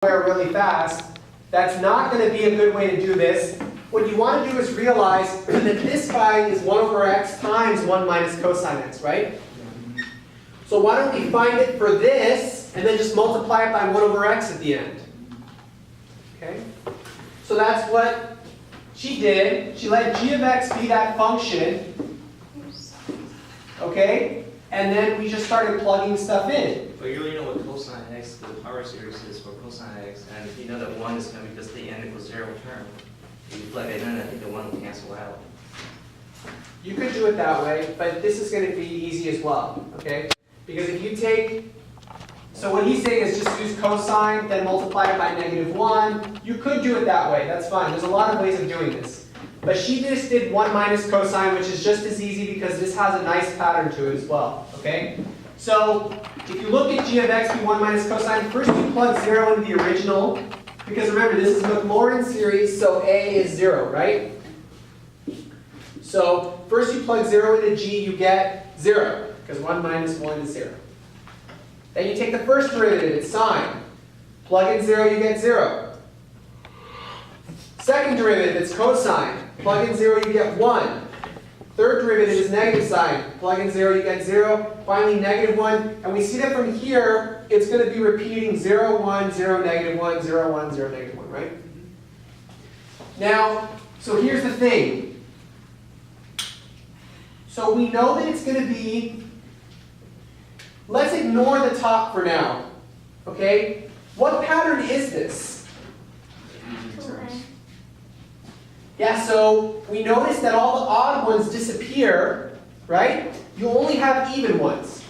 really fast, that's not going to be a good way to do this. What you want to do is realize that this guy is 1 over x times 1 minus cosine x, right? So why don't we find it for this, and then just multiply it by 1 over x at the end. Okay? So that's what she did. She let g of x be that function. Okay? And then we just started plugging stuff in. But you already know what cosine x, the power series is for cosine x, and if you know that 1 is going to be just the n equals 0 term, if you plug it in, I think the 1 will cancel out. You could do it that way, but this is going to be easy as well, okay? Because if you take, so what he's saying is just use cosine, then multiply it by -1. You could do it that way, that's fine. There's a lot of ways of doing this. But she just did 1 minus cosine, which is just as easy because this has a nice pattern to it as well, okay? So if you look at g of x be 1 minus cosine, first you plug 0 into the original, because remember, this is Maclaurin series, so a is 0, right? So first you plug 0 into g, you get 0, because 1 minus 1 is 0. Then you take the first derivative, it's sine. Plug in 0, you get 0. Second derivative, it's cosine. Plug in 0, you get 1. Third derivative is negative sine. Plug in 0, you get 0. Finally, -1. And we see that from here, it's going to be repeating 0, 1, 0, -1, 0, 1, 0, -1, right? Now, so here's the thing. So we know that it's going to be, let's ignore the top for now. Okay? What pattern is this? Yeah, so we notice that all the odd ones disappear, right? You only have even ones.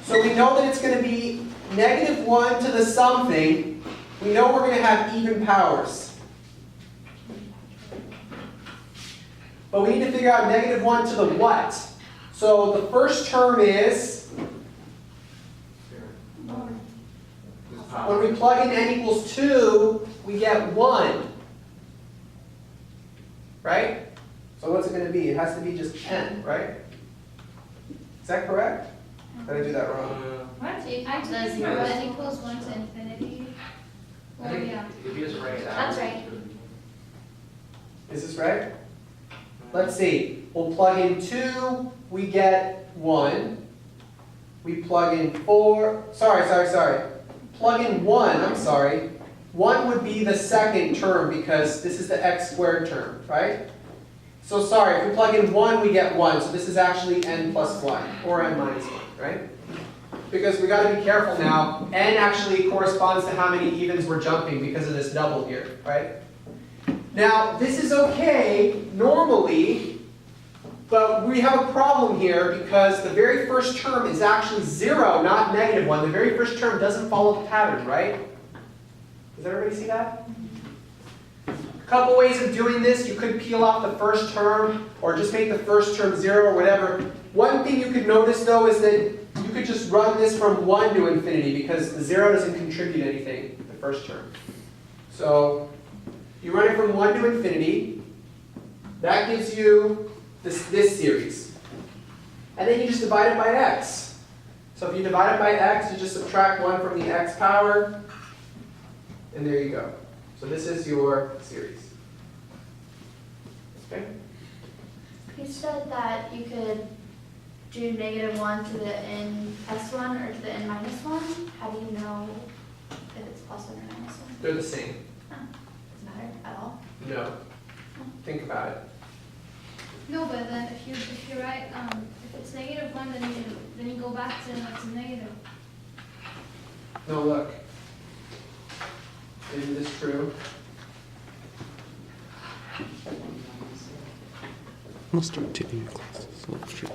So we know that it's going to be -1 to the something. We know we're going to have even powers. But we need to figure out -1 to the what. So the first term is, when we plug in n equals 2, we get 1. Right? So what's it going to be? It has to be just n, right? Is that correct? Did I do that wrong? What? Actually, n equals 1 to infinity. I think Yeah. if you just write it out. That's right. Is this right? Let's see. We'll plug in 2, we get 1. We plug in 4. Sorry. Plug in 1, I'm sorry. 1 would be the second term because this is the x squared term, right? So sorry, if we plug in 1, we get 1. So this is actually n plus 1, or n minus 1, right? Because we got to be careful now. N actually corresponds to how many evens we're jumping because of this double here, right? Now, this is okay normally, but we have a problem here because the very first term is actually 0, not -1. The very first term doesn't follow the pattern, right? Does everybody see that? A couple ways of doing this. You could peel off the first term or just make the first term 0 or whatever. One thing you could notice though is that you could just run this from 1 to infinity because the 0 doesn't contribute anything, the first term. So you run it from 1 to infinity. That gives you this series. And then you just divide it by x. So if you divide it by x, you just subtract 1 from the x power. And there you go. So this is your series. Okay? You said that you could do -1 to the n plus 1 or to the n minus 1. How do you know if it's plus 1 or minus 1? They're the same. Doesn't matter at all. No. Think about it. No, but then if you write if it's -1, then you go back to negative. No, look. Isn't this true? I'll start taking your classes. So sure.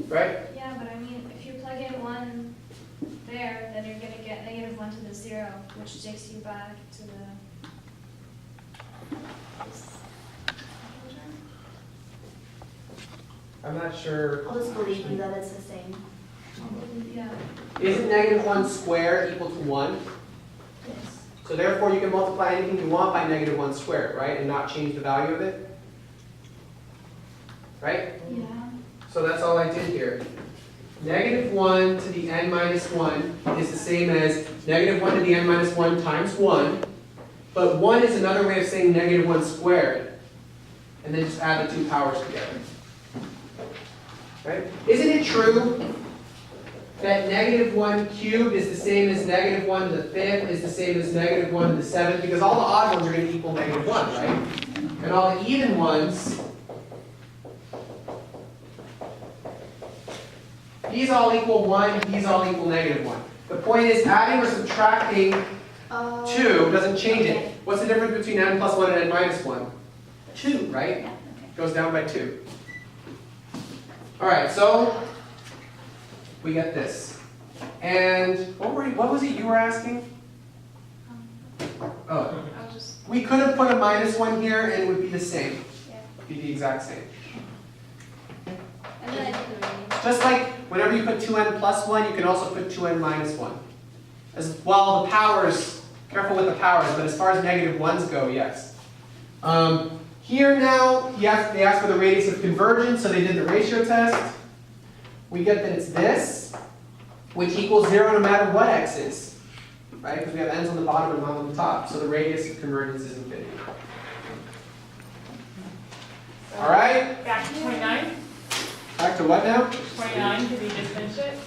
Right? Yeah, but I mean, if you plug in 1 there, then you're going to get -1 to the 0, which takes you back to the. I'm not sure. I'll just believe you that it's the same. Yeah. Isn't -1 squared equal to 1? Yes. So therefore you can multiply anything you want by -1 squared, right? And not change the value of it? Right? Yeah. So that's all I did here. negative 1 to the n minus 1 is the same as negative 1 to the n minus 1 times 1, but 1 is another way of saying negative 1 squared, and then just add the two powers together. Right? Isn't it true that negative 1 cubed is the same as negative 1 to the 5th is the same as negative 1 to the 7th? Because all the odd ones are going to equal negative 1, right? And all the even ones, these all equal 1, these all equal negative 1. The point is, adding or subtracting 2 doesn't change it. What's the difference between n plus 1 and n minus 1? 2, right? Yeah, okay. Goes down by 2. All right, so we get this. And what was it you were asking? Oh, I was just, we could have put a minus 1 here and it would be the same. yeah. Be the exact same. And then I did the radius. Just like whenever you put 2n plus 1, you can also put 2n minus 1. As well, the powers, careful with the powers, but as far as negative 1s go, yes. Here now, they asked for the radius of convergence, so they did the ratio test. We get that it's this, which equals 0 no matter what x is, right? Because we have n's on the bottom and 1 on the top, so the radius of convergence is infinity. All right? Back to 29. Back to what now? 29, did we just finish it?